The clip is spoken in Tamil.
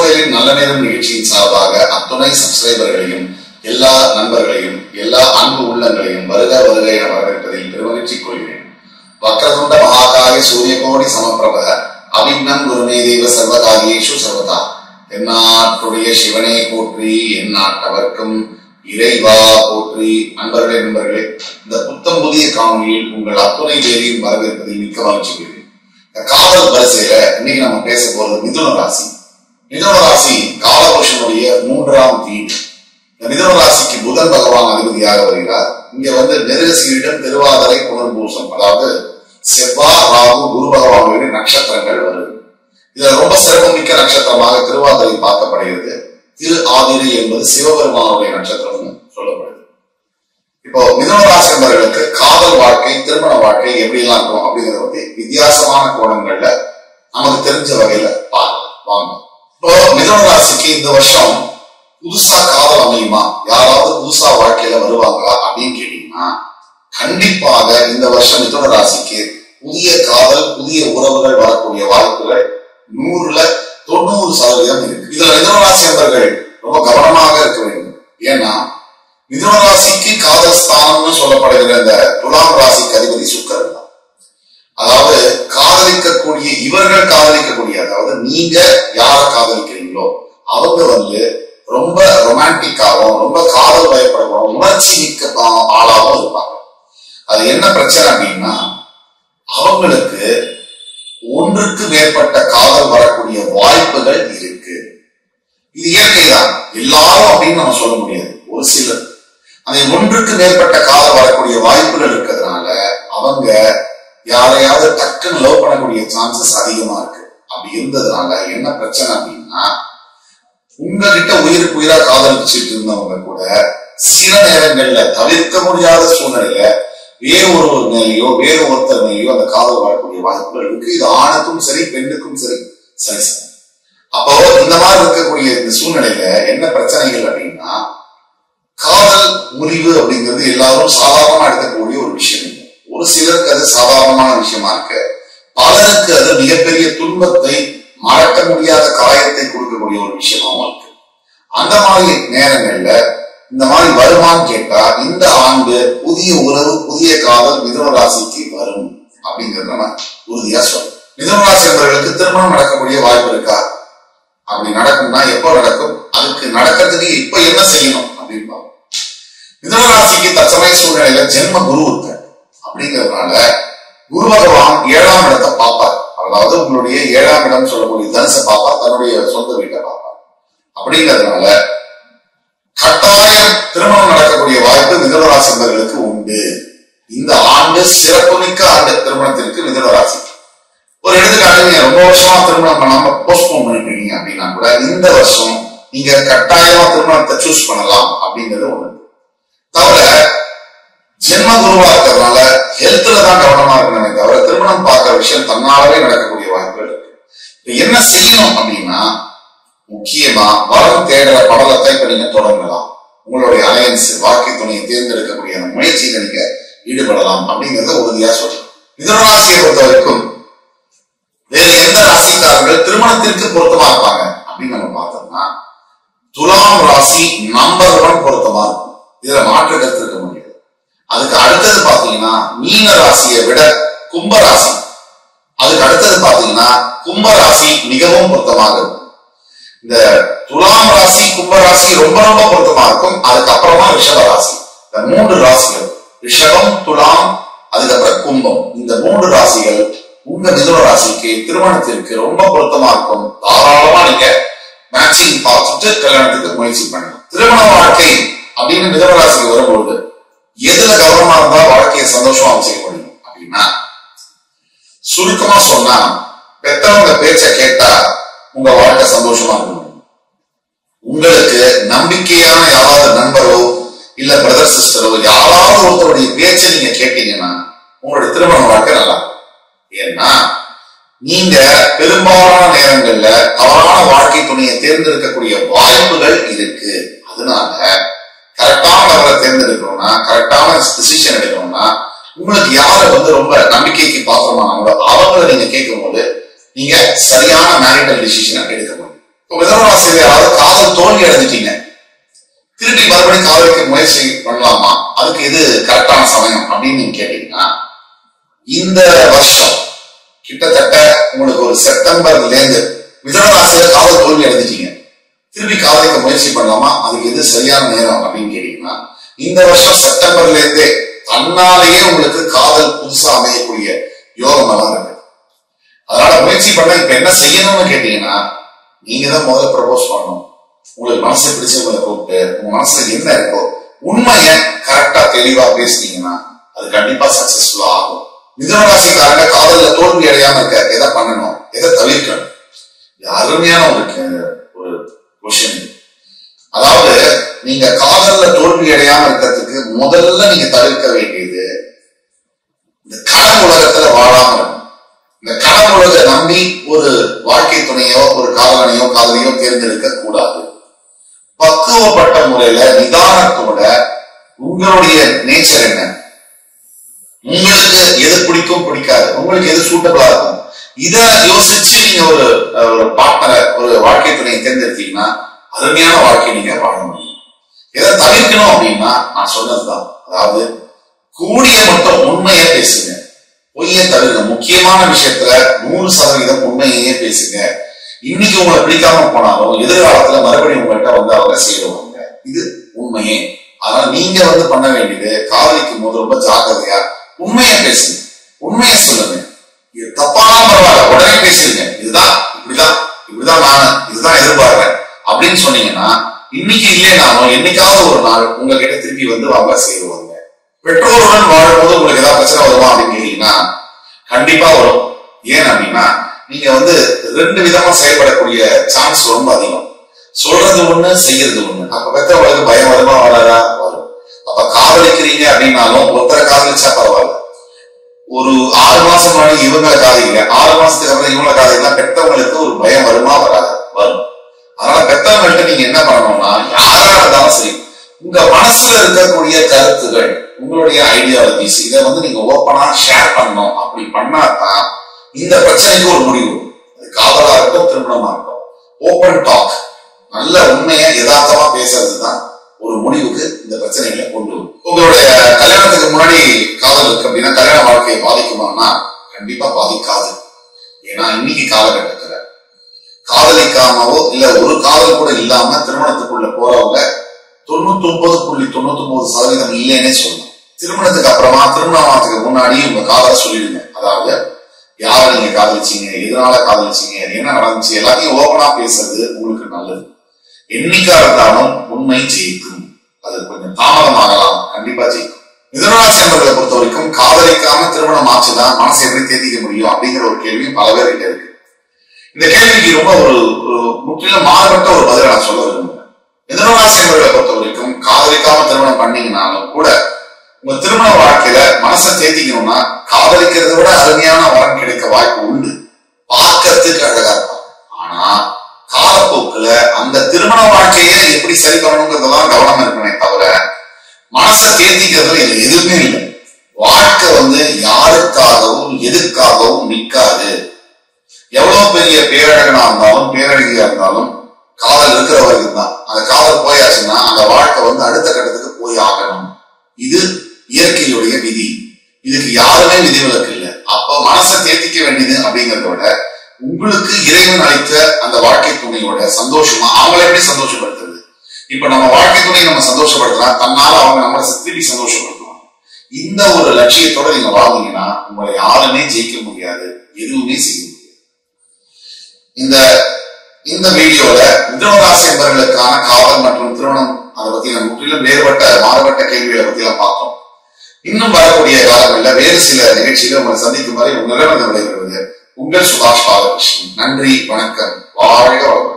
கோயிலின் நல்ல நேரம் நிகழ்ச்சியின் சார்பாக அத்துணை சப்ஸ்கிரைபர்களையும் எல்லா நண்பர்களையும் எல்லா அன்பு உள்ளங்களையும் வருக வருக என வரவேற்பதில் பெருமகிழ்ச்சி கொள்கிறேன். வக்ரதுண்ட மகாகாய சூரியகோடி சமப்பிரப அவிக்னம் குருமே தேவ சர்வகாரியேஷு சர்வதா. தென்னாட்டுடைய சிவனே போற்றி, எந்நாட்டவர்க்கும் இறைவா போற்றி. நண்பர்களே நண்பர்களே, இந்த புத்தம் புதிய காணொலியில் உங்கள் அத்துணை பேரையும் வரவேற்பதில் மிக்க மகிழ்ச்சி கொள்கிறேன். காதல் வரிசையில இன்னைக்கு நம்ம பேச போறது மிதுன ராசி. மிதுன ராசி காலபுருஷனுடைய 3ஆம் வீடு. இந்த மிதுன ராசிக்கு புதன் பகவான் அதிபதியாக வருகிறார். இங்க மிருகசீரிடம், திருவாதிரை, புனர்பூசம், அதாவது செவ்வாய், ராகு, குரு பகவானுடைய நட்சத்திரங்கள் வருது. இதுல ரொம்ப சிறப்புமிக்க நட்சத்திரமாக திருவாதிரை பார்க்கப்படுகிறது. திரு ஆதிரை என்பது சிவபெருமானுடைய நட்சத்திரம் சொல்லப்படுது. இப்போ மிதுன ராசி நண்பர்களுக்கு காதல் வாழ்க்கை, திருமண வாழ்க்கை எப்படி எல்லாம் இருக்கும் அப்படிங்கறத பத்தி வித்தியாசமான கோணங்கள்ல நமக்கு தெரிஞ்ச வகையில வாங்க. இப்போ மிதுன ராசிக்கு இந்த வருஷம் புதுசா காதல் அமையுமா, யாராவது புதுசா வாழ்க்கையில வருவாங்களா அப்படின்னு கேட்டீங்கன்னா, கண்டிப்பாக இந்த வருஷம் மிதுன ராசிக்கு புதிய காதல், புதிய உறவுகள் வரக்கூடிய வாய்ப்புகள் 100% இருக்கு. இதுல மிதுன ராசி நண்பர்கள் ரொம்ப கவனமாக இருக்க வேண்டும். ஏன்னா மிதுன ராசிக்கு காதல் ஸ்தானம்னு சொல்லப்படுகிற இந்த துலாம் ராசிக்கு அதிபதி சுக்கிரன் தான். அதாவது காதலிக்கக்கூடிய, இவர்கள் காதலிக்கக்கூடிய, அதாவது நீங்க யார காதலிக்கிறீங்களோ அவங்க ரொம்ப ரொமான்டிக்காகவும் ரொம்ப காதல் பயப்படவும் உணர்ச்சி மிக்க ஆளாகவும் இருப்பாங்க. அது என்ன பிரச்சனை அப்படின்னா, அவங்களுக்கு ஒன்றுக்கு மேற்பட்ட காதல் வரக்கூடிய வாய்ப்புகள் இருக்கு. இது இயற்கைதான், எல்லாரும் அப்படின்னு நம்ம சொல்ல முடியாது. ஒரு சிலர் அந்த ஒன்றுக்கு மேற்பட்ட காதல் வரக்கூடிய வாய்ப்புகள் இருக்கிறதுனால அவங்க யாரையாவது டக்குன்னு லவ் பண்ணக்கூடிய சான்சஸ் அதிகமா இருக்கு. அப்படி இருந்ததுனால என்ன பிரச்சனை அப்படின்னா, உங்ககிட்ட உயிருக்கு உயிரா காதலிச்சுட்டு இருந்தவங்க கூட சில நேரங்கள்ல தவிர்க்க முடியாத சூழ்நிலையில வேறு ஒரு மேலேயோ வேறு ஒருத்தர் மேலேயோ அந்த காதல் வரக்கூடிய வாய்ப்புகள் இருக்கு. இது ஆணுக்கும் சரி பெண்ணுக்கும் சரி சரி சரி. அப்போ இந்த மாதிரி இருக்கக்கூடிய இந்த சூழ்நிலையில என்ன பிரச்சனைகள் அப்படின்னா, காதல் முறிவு அப்படிங்கிறது எல்லாரும் சாதாரணமா எடுக்கக்கூடிய ஒரு விஷயம். ஒரு சிலருக்கு அது சாதாரணமான விஷயமா இருக்கு, பலருக்கு அது மிகப்பெரிய துன்பத்தை, மறக்க முடியாத காயத்தை கொடுக்கக்கூடிய ஒரு விஷயமாவும் இருக்கு. அந்த மாதிரி நேரங்கள்ல இந்த மாதிரி வருமானு கேட்டா, இந்த ஆண்டு புதிய உறவு, புதிய காதல் மிதுன ராசிக்கு வரும் அப்படிங்கறத நம்ம உறுதியா சொல்றோம். மிதுன ராசி நண்பர்களுக்கு திருமணம் நடக்கக்கூடிய வாய்ப்பு இருக்கா? அப்படி நடக்கும்னா எப்போ நடக்கும், அதுக்கு நடக்கிறதுக்கு இப்ப என்ன செய்யணும் அப்படின்னு பார்ப்போம். மிதுன ராசிக்கு தற்சமய சூழ்நிலையில ஜென்ம குரு இருக்கு. அப்படிங்கிறதுனால குரு பகவான் 7ஆம் இடத்தை பார்ப்பார். அதாவது உங்களுடைய 7ஆம் இடம் சொல்லக்கூடிய தனுசை பார்ப்பார், தன்னுடைய சொந்த வீட்டை பார்ப்பார். அப்படிங்கிறதுனால கட்டாயம் திருமணம் நடக்கக்கூடிய வாய்ப்பு மிதுன ராசி நண்பர்களுக்கு உண்டு. இந்த ஆண்டு சிறப்புமிக்க ஆண்டு திருமணத்திற்கு மிதுன ராசி. ஒரு எடுத்துக்காட்டு, நீங்க ரொம்ப வருஷமா திருமணம் பண்ணாம போஸ்ட்போன் பண்ணிருக்கீங்க அப்படின்னா கூட இந்த வருஷம் நீங்க கட்டாயமா திருமணத்தை சூஸ் பண்ணலாம் அப்படிங்கிறது ஒண்ணு. தவிர ஜென்ம குருவா இருக்கிறதுனால ஹெல்த்ல தான் கவனமா இருக்கணுமே தவிர திருமணம் பார்க்கிற விஷயம் தன்னாலவே நடக்கக்கூடிய வாய்ப்புகள் இருக்கு. என்ன செய்யணும் அப்படின்னா, முக்கியமா வரம் தேடுற படலத்தை இப்ப நீங்க தொடங்கலாம். உங்களுடைய அலையன்ஸ், வாழ்க்கை துணையை தேர்ந்தெடுக்கக்கூடிய அந்த முயற்சியில நீங்க ஈடுபடலாம் அப்படிங்கறத உறுதியா சொல்றேன். மிதுன ராசியை பொறுத்த வரைக்கும் வேற எந்த ராசிக்காரர்கள் திருமணத்திற்கு பொருத்தமா இருப்பாங்க அப்படின்னு நம்ம பார்த்தோம்னா, துலாம் ராசி நம்பர் 1 பொருத்தமா இருக்கும். இதுல மாற்று கருத்து இருக்க முடியாது. அதுக்கு அடுத்தது பாத்தீங்கன்னா மீன ராசியை விட கும்ப ராசி, அதுக்கு அடுத்தது பாத்தீங்கன்னா கும்ப ராசி மிகவும் பொருத்தமாக இருக்கும். இந்த துலாம் ராசி, கும்ப ராசி ரொம்ப ரொம்ப பொருத்தமா இருக்கும். அதுக்கப்புறமா ரிஷப ராசி. இந்த 3 ராசிகள், ரிஷபம், துலாம், அதுக்கப்புறம் கும்பம், இந்த 3 ராசிகள் உங்க மிதுன ராசிக்கு திருமணத்திற்கு ரொம்ப பொருத்தமா இருக்கும். தாராளமா நீங்க மேட்சிங் பார்த்துட்டு கல்யாணத்துக்கு முயற்சி பண்ணலாம். திருமண வாழ்க்கை அப்படின்னு மிதுன ராசிக்கு வரும்போது எதுல கவனமா இருந்தா வாழ்க்கையை சந்தோஷமா வச்சுக்க முடியும் அப்படின்னா, சுருக்கமா சொன்னா பெத்தவங்க பேச்ச கேட்டா உங்க வாழ்க்கை சந்தோஷமா இருக்கும். உங்களுக்கு நம்பிக்கையான யாராவது நண்பரோ இல்ல பிரதர் சிஸ்டரோ யாராவது ஒருத்தருடைய பேச்ச நீங்க கேட்டீங்கன்னா உங்களுடைய திருமண வாழ்க்கை நல்லா இருக்கும். ஏன்னா நீங்க பெரும்பாலான நேரங்கள்ல தவறான வாழ்க்கை துணையை தேர்ந்தெடுக்கக்கூடிய வாய்ப்புகள் இருக்கு. அதனால கரெக்டான நபரை தேர்ந்தெடுக்கணும்னா, கரெக்டான டிசிஷன் எடுக்கணும்னா, உங்களுக்கு யாரை ரொம்ப நம்பிக்கைக்கு பாத்திரமானவங்களோ அவங்களை நீங்க கேட்கும் போது நீங்க சரியான மேரிட்டல் டிசிஷனை எடுக்க முடியும். மிதுனராசியில் யாராவது காதல் தோல்வி அடைஞ்சிட்டீங்க, திருப்பி மறுபடியும் காதலிக்க முயற்சி பண்ணலாமா, அதுக்கு எது கரெக்டான சமயம் அப்படின்னு நீங்க கேட்டீங்கன்னா, இந்த வருஷம் கிட்டத்தட்ட உங்களுக்கு ஒரு செப்டம்பர்ல இருந்து மிதுனராசியில காதல் தோல்வி அடைஞ்சிட்டீங்க, திருப்பி காதலிக்க முயற்சி பண்ணலாமா, அதுக்கு எது சரியான நேரம் அப்படின்னு கேட்டீங்கன்னா, இந்த வருஷம் செப்டம்பர்ல இருந்தே தன்னாலேயே உங்களுக்கு காதல் புதுசா அமையக்கூடிய யோகம் எல்லாம் இருக்கு. அதனால முயற்சி பண்ண இப்ப என்ன செய்யணும்னு கேட்டீங்கன்னா, நீங்க தான் முதல்ல ப்ரப்போஸ் பண்ணணும். உங்களுக்கு மனசை பிடிச்சவங்களை கூப்பிட்டு உங்க மனசுல என்ன இருக்கோ உண்மையை கரெக்டா தெளிவா பேசினீங்கன்னா அது கண்டிப்பா சக்சஸ்ஃபுல்லா ஆகும். மிதுனராசிக்காரங்க காதல்ல தோல்வி அடையாம இருக்க எதை பண்ணணும், எதை தவிர்க்கணும், அருமையான ஒரு கொஸ்டின். அதாவது நீங்க காதல்ல தோல்வி அடையாம இருக்கிறதுக்கு முதல்ல நீங்க தவிர்க்க வேண்டியது இந்த கனவு உலகத்துல வாழாம இருக்கும். இந்த கனவு உலகத்தை நம்பி ஒரு வாழ்க்கை துணையோ ஒரு காதலனையோ காதலியோ தேர்ந்தெடுக்க கூடாது. பக்குவப்பட்ட முறையில நிதானத்தோட உங்களுடைய நேச்சர் என்ன, உங்களுக்கு எது பிடிக்கும் பிடிக்காது, உங்களுக்கு எது சூட்டபிளா இருக்கும், இத யோசிச்சு நீங்க ஒரு பார்ட்னரை ஒரு வாழ்க்கை துணையை தேர்ந்தெடுத்தீங்கன்னா அருமையான வாழ்க்கை நீங்க வாழ முடியும். எதை தவிர்க்கணும் அப்படின்னா நான் சொன்னதுதான், அதாவது கூடிய மட்டும் உண்மையை பேசுங்க, பொய்யை தவிர்க்க. முக்கியமான விஷயத்துல 100% உண்மையே பேசுங்க. இன்னைக்கு உங்களை பிடிக்காம போனாலும் எதிர்காலத்துல மறுபடியும் உங்கள்கிட்ட வந்து அவங்க சேருவாங்க, இது உண்மையே. அதனால நீங்க பண்ண வேண்டியது காதலிக்கும் போது ரொம்ப ஜாக்கிரதையா உண்மையை பேசுங்க, உண்மையை சொல்லுங்க. இது தப்பான பரவாயில்ல, உடனே பேசுங்க, இதுதான் இப்படிதான் நான் இதுதான் எதிர்பார்க்கிறேன் அப்படின்னு சொன்னீங்கன்னா இன்னைக்கு இல்லைனாலும் என்னைக்காவது ஒரு நாள் உங்ககிட்ட திருப்பி வாங்க சேருவாங்க. பெற்றோருடன் வாழும்போது உங்களுக்கு ஏதாவது பிரச்சனை வருமா அப்படின்னு கேட்டீங்கன்னா கண்டிப்பா வரும். ஏன் அப்படின்னா நீங்க 2 விதமா செயல்படக்கூடிய சான்ஸ் ரொம்ப அதிகம். சொல்றது ஒண்ணு, செய்யறது ஒண்ணு. அப்ப பெற்றவங்களுக்கு பயம் வருமா வராதா? வரும். அப்ப காதலிக்கிறீங்க அப்படின்னாலும் ஒருத்தரை காதலிச்சா பரவாயில்ல, ஒரு 6 மாசம் முன்னாடி இவங்களை காதலிங்க, 6 மாசத்துக்கு அப்புறம் இவங்களை காதலிக்கலாம், பெற்றவங்களுக்கு ஒரு பயம் வருமா வராது? வரும். அதனால பெற்றவங்கள்ட்ட நீங்க என்ன பண்ணணும்னா, யாரா இருந்தாலும் சரி, உங்க மனசுல இருக்கக்கூடிய கருத்துகள், உங்களுடைய ஐடியாலஜிஸ், இதை நீங்க ஓப்பனா ஷேர் பண்ணணும். அப்படி பண்ணாதான் இந்த பிரச்சனைக்கு ஒரு முடிவு. அது காதலா இருக்கட்டும், திருமணமா இருக்கட்டும், ஓப்பன் டாக், நல்ல உண்மையை யதார்த்தமா பேசுறதுதான் ஒரு முடிவுக்கு இந்த பிரச்சனைகளை கொண்டு வரும். உங்களுடைய கல்யாணத்துக்கு முன்னாடி காதல் இருக்கு அப்படின்னா கல்யாண வாழ்க்கையை பாதிக்குமானா கண்டிப்பா பாதிக்காது. ஏன்னா இன்னைக்கு காலகட்டத்துல காதலிக்காமவோ இல்ல ஒரு காதல் கூட இல்லாம திருமணத்துக்குள்ள போறவங்க 99.99% இல்லைன்னே சொல்லணும். திருமணத்துக்கு அப்புறமா, திருமணத்துக்கு முன்னாடி உங்க காதலை சொல்லிடுங்க. அதாவது யாரை நீங்க காதலிச்சீங்க, எதனால காதலிச்சீங்க, என்ன நடந்துச்சு, எல்லாத்தையும் ஓபனா பேசுறது உங்களுக்கு நல்லது. என்னைக்கா இருந்தாலும் உண்மை ஜெயிக்கும். அது கொஞ்சம் தாமதமாகலாம், கண்டிப்பா ஜெயிக்கும். மிதுனராசி நபர்களை பொறுத்த வரைக்கும் காதலிக்காம திருமணம் ஆச்சுதான் மனசை எப்படி தேத்திக்க முடியும் அப்படிங்கிற ஒரு கேள்வியும் பல பேர் கிட்ட இருக்கு. இந்த கேள்விக்கு ரொம்ப ஒரு முற்றிலும் மாறுபட்ட ஒரு பதிலை நான் சொல்ல விரும்புகிறேன். மிதுனராசி நபர்களை பொறுத்த வரைக்கும் காதலிக்காம திருமணம் பண்ணீங்கன்னாலும் கூட உங்க திருமண வாழ்க்கையில மனசை தேத்திக்கணும்னா காதலிக்கிறத விட அருமையான வரன் கிடைக்க வாய்ப்பு உண்டு. பார்க்கறதுக்கு அழகா இருக்கும். ஆனா காலப்போக்குல அந்த திருமண வாழ்க்கையை எப்படி சரி பண்ணணுங்கிறதெல்லாம் கவனம் இருக்கணுமே தவிர மனசை தேத்திக்கிறதுல எதுவுமே இல்லை. வாழ்க்கை யாருக்காகவும் எதுக்காகவும் நிற்காது. எவ்வளவு பெரிய பேரழகனா இருந்தாலும் பேரழகியா இருந்தாலும் காதல் இருக்கிற வரைக்கும் தான். அந்த காதல் போயாச்சுன்னா அந்த வாழ்க்கை அடுத்த கட்டத்துக்கு போய் ஆகணும். இது இயற்கையுடைய விதி. இதுக்கு யாருமே விதிவிலக்கு இல்லை. அப்ப மனசை தேத்திக்க வேண்டியது அப்படிங்கிறத விட உங்களுக்கு இறைவன் அளித்த அந்த வாழ்க்கை துணையோட சந்தோஷமா அவங்களை எப்படி சந்தோஷப்படுத்துறது. இப்ப நம்ம வாழ்க்கை துணை நம்ம சந்தோஷப்படுத்தினா தன்னால அவங்க நம்மளை திருப்பி சந்தோஷப்படுத்துவாங்க. இந்த ஒரு லட்சியத்தோட நீங்க வாழ்ந்தீங்கன்னா உங்களை யாருமே ஜெயிக்க முடியாது, எதுவுமே செய்ய முடியாது. இந்த வீடியோல மிதுனராசி என்பவர்களுக்கான காதல் மற்றும் திருமணம் அதை பத்தி முற்றிலும் மாறுபட்ட கேள்விகளை பத்தி எல்லாம் பார்த்தோம். இன்னும் வரக்கூடிய காலங்களில் வேறு சில நிகழ்ச்சிகளை உங்களை சந்திக்கும் வரை உங்களிடம் விடைபெறுவது உங்கள் சுபாஷ் பாலகிருஷ்ணன். நன்றி, வணக்கம், வாழ்க வளமுடன்.